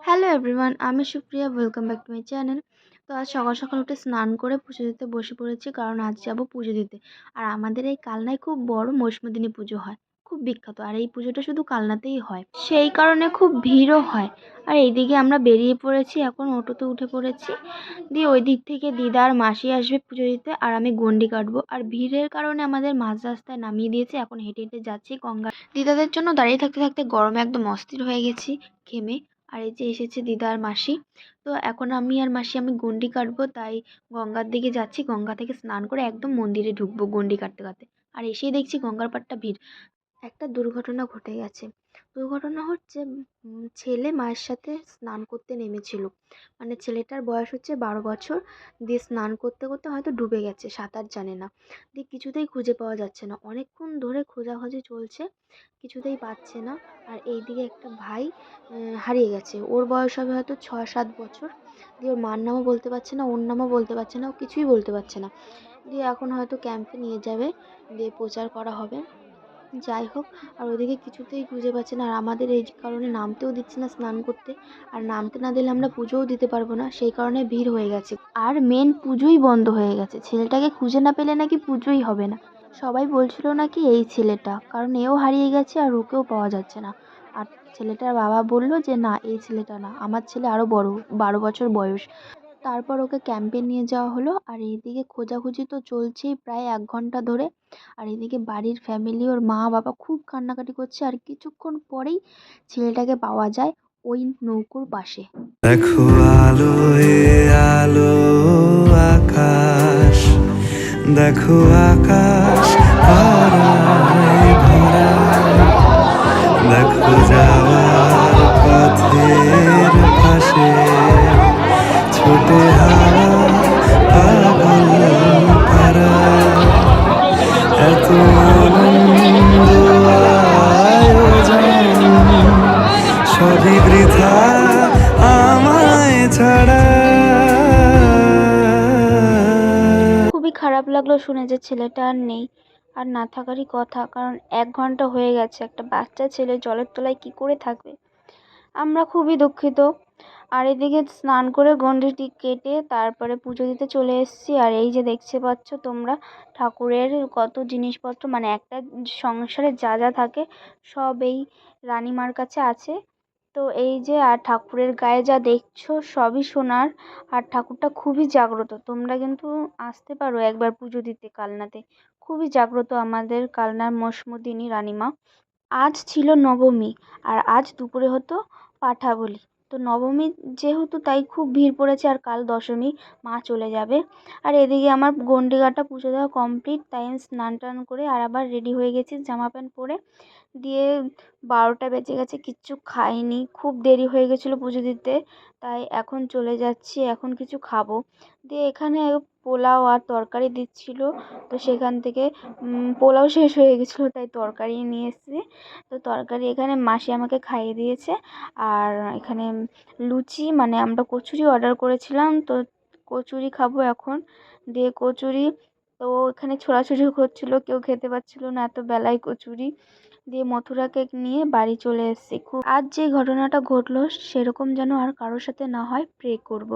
Hello everyone, আমি Supriya. Welcome back to my channel. তো আজ সকাল সকাল উঠে স্নান করে পুজো দিতে বসে পড়েছি, কারণ আজ যাব পুজো দিতে। আর আমাদের এই কালনায় খুব বড় মহিষমর্দিনী পুজো হয়, খুব বিখ্যাত। আর এই পুজোটা শুধু কালনাতেই হয়, সেই কারণে খুব ভিড়ও হয়। আর এইদিকে আমরা বেরিয়ে পড়েছি, এখন অটোতে উঠে পড়েছি। দিয়ে ওই দিক থেকে দিদা আর মাসি আসবে পুজো দিতে, আর আমি গন্ডি কাটবো। আর ভিড়ের কারণে আমাদের মাঝ রাস্তায় নামিয়ে দিয়েছে, এখন হেঁটে হেঁটে যাচ্ছি গঙ্গা। দিদাদের জন্য দাঁড়িয়ে থাকতে থাকতে গরমে একদম অস্থির হয়ে গেছি, ঘেমে। আর এই যে এসেছে দিদা আর মাসি। তো এখন আমি গন্ডি কাটবো, তাই গঙ্গার দিকে যাচ্ছি। গঙ্গা থেকে স্নান করে একদম মন্দিরে ঢুকবো গন্ডি কাটতে কাটতে। আর এসেই দেখছি গঙ্গার পাড়টা ভিড়। একটা দুর্ঘটনা ঘটে গেছে। দুর্ঘটনা হচ্ছে, ছেলে মায়ের সাথে স্নান করতে নেমেছিল। মানে ছেলেটার বয়স হচ্ছে 12 বছর। দিয়ে স্নান করতে করতে হয়তো ডুবে গেছে, সাঁতার জানে না। দিয়ে কিছুতেই খুঁজে পাওয়া যাচ্ছে না, অনেকক্ষণ ধরে খোঁজাখুঁজি চলছে, কিছুতেই পাচ্ছে না। আর এইদিকে একটা ভাই হারিয়ে গেছে, ওর বয়স হবে হয়তো 6-7 বছর। দিয়ে ওর মার নামও বলতে পারছে না, ওর নামও বলতে পারছে না, ও কিছুই বলতে পারছে না। দিয়ে এখন হয়তো ক্যাম্পে নিয়ে যাবে, দিয়ে প্রচার করা হবে। যাই হোক, আর ওদিকে কিছুতেই খুঁজে পাচ্ছে না। আর আমাদের এই কারণে নামতেও দিচ্ছে না স্নান করতে। আর নামতে না দিলে আমরা পুজোও দিতে পারবো না, সেই কারণে ভিড় হয়ে গেছে। আর মেন পুজোই বন্ধ হয়ে গেছে, ছেলেটাকে খুঁজে না পেলে নাকি পুজোই হবে না। সবাই বলছিল নাকি এই ছেলেটা, কারণ এও হারিয়ে গেছে আর ওকেও পাওয়া যাচ্ছে না। আর ছেলেটার বাবা বলল যে না, এই ছেলেটা না, আমার ছেলে আরও বড়, 12 বছর বয়স। তারপর ওকে ক্যাম্পে নিয়ে যাওয়া হলো। আর এইদিকে খোঁজাখুঁজি তো চলছেই প্রায় 1 ঘন্টা ধরে। আর এদিকে বাড়ির ফ্যামিলি, ওর মা বাবা খুব কান্নাকাটি করছে। আর কিছুক্ষণ পরেই ছেলেটাকে পাওয়া যায় ওই নৌকোর পাশে। দেখো আলো আলো আকাশ, দেখো আকাশ তারায় ভরা, দেখো যাওয়ার পথের পাশে ছোটে হাওয়া পাগল পারা, এত আনন্দ আয়োজন সবই বৃথা আমায় ছাড়া। খুবই খারাপ লাগলো শুনে যে ছেলেটা আর নেই। আর না থাকারই কথা, কারণ 1 ঘন্টা হয়ে গেছে, একটা বাচ্চা ছেলে জলের তলায় কি করে থাকবে। আমরা খুবই দুঃখিত। আর এদিকে স্নান করে গন্ডিটি কেটে তারপরে পুজো দিতে চলে এসেছি। আর এই যে দেখতে পাচ্ছ তোমরা, ঠাকুরের কত জিনিসপত্র, মানে একটা সংসারে যা যা থাকে সব এই রানীমার কাছে আছে। তো এই যে, আর ঠাকুরের গায়ে যা দেখছো সবই সোনার। আর ঠাকুরটা খুবই জাগ্রত, তোমরা কিন্তু আসতে পারো একবার পুজো দিতে কালনাতে। খুবই জাগ্রত আমাদের কালনার মহিষমর্দিনী রানীমা। আজ ছিল নবমী, আর আজ দুপুরে হতো পাঠা বলি। তো নবমী যেহেতু, তাই খুব ভিড় পড়েছে। আর কাল দশমী, মা চলে যাবে। আর এদিকে আমার গন্ডি কাটা পুজো দেওয়া কমপ্লিট, তাই আমি স্নান টান করে আর আবার রেডি হয়ে গেছি জামা প্যান্ট পরে। দিয়ে 12টা বেজে গেছে, কিচ্ছু খাইনি, খুব দেরি হয়ে গেছিলো পুজো দিতে। তাই এখন চলে যাচ্ছি, এখন কিছু খাবো। দিয়ে এখানে পোলাও আর তরকারি দিচ্ছিলো, তো সেখান থেকে পোলাও শেষ হয়ে গেছিলো, তাই তরকারি নিয়ে এসেছি। তো তরকারি এখানে মাসি আমাকে খাইয়ে দিয়েছে। আর এখানে লুচি, মানে আমরা কচুরি অর্ডার করেছিলাম, তো কচুরি খাবো এখন। দিয়ে কচুরি তো এখানে ছোড়াছুড়ি হচ্ছিলো, কেউ খেতে পাচ্ছিল না, এত বেলায় কচুরি। দিয়ে মথুরা কেক নিয়ে বাড়ি চলে এসেছি। খুব আজ যে ঘটনাটা ঘটলো সেরকম যেন আর কারোর সাথে না হয়, প্রে করব।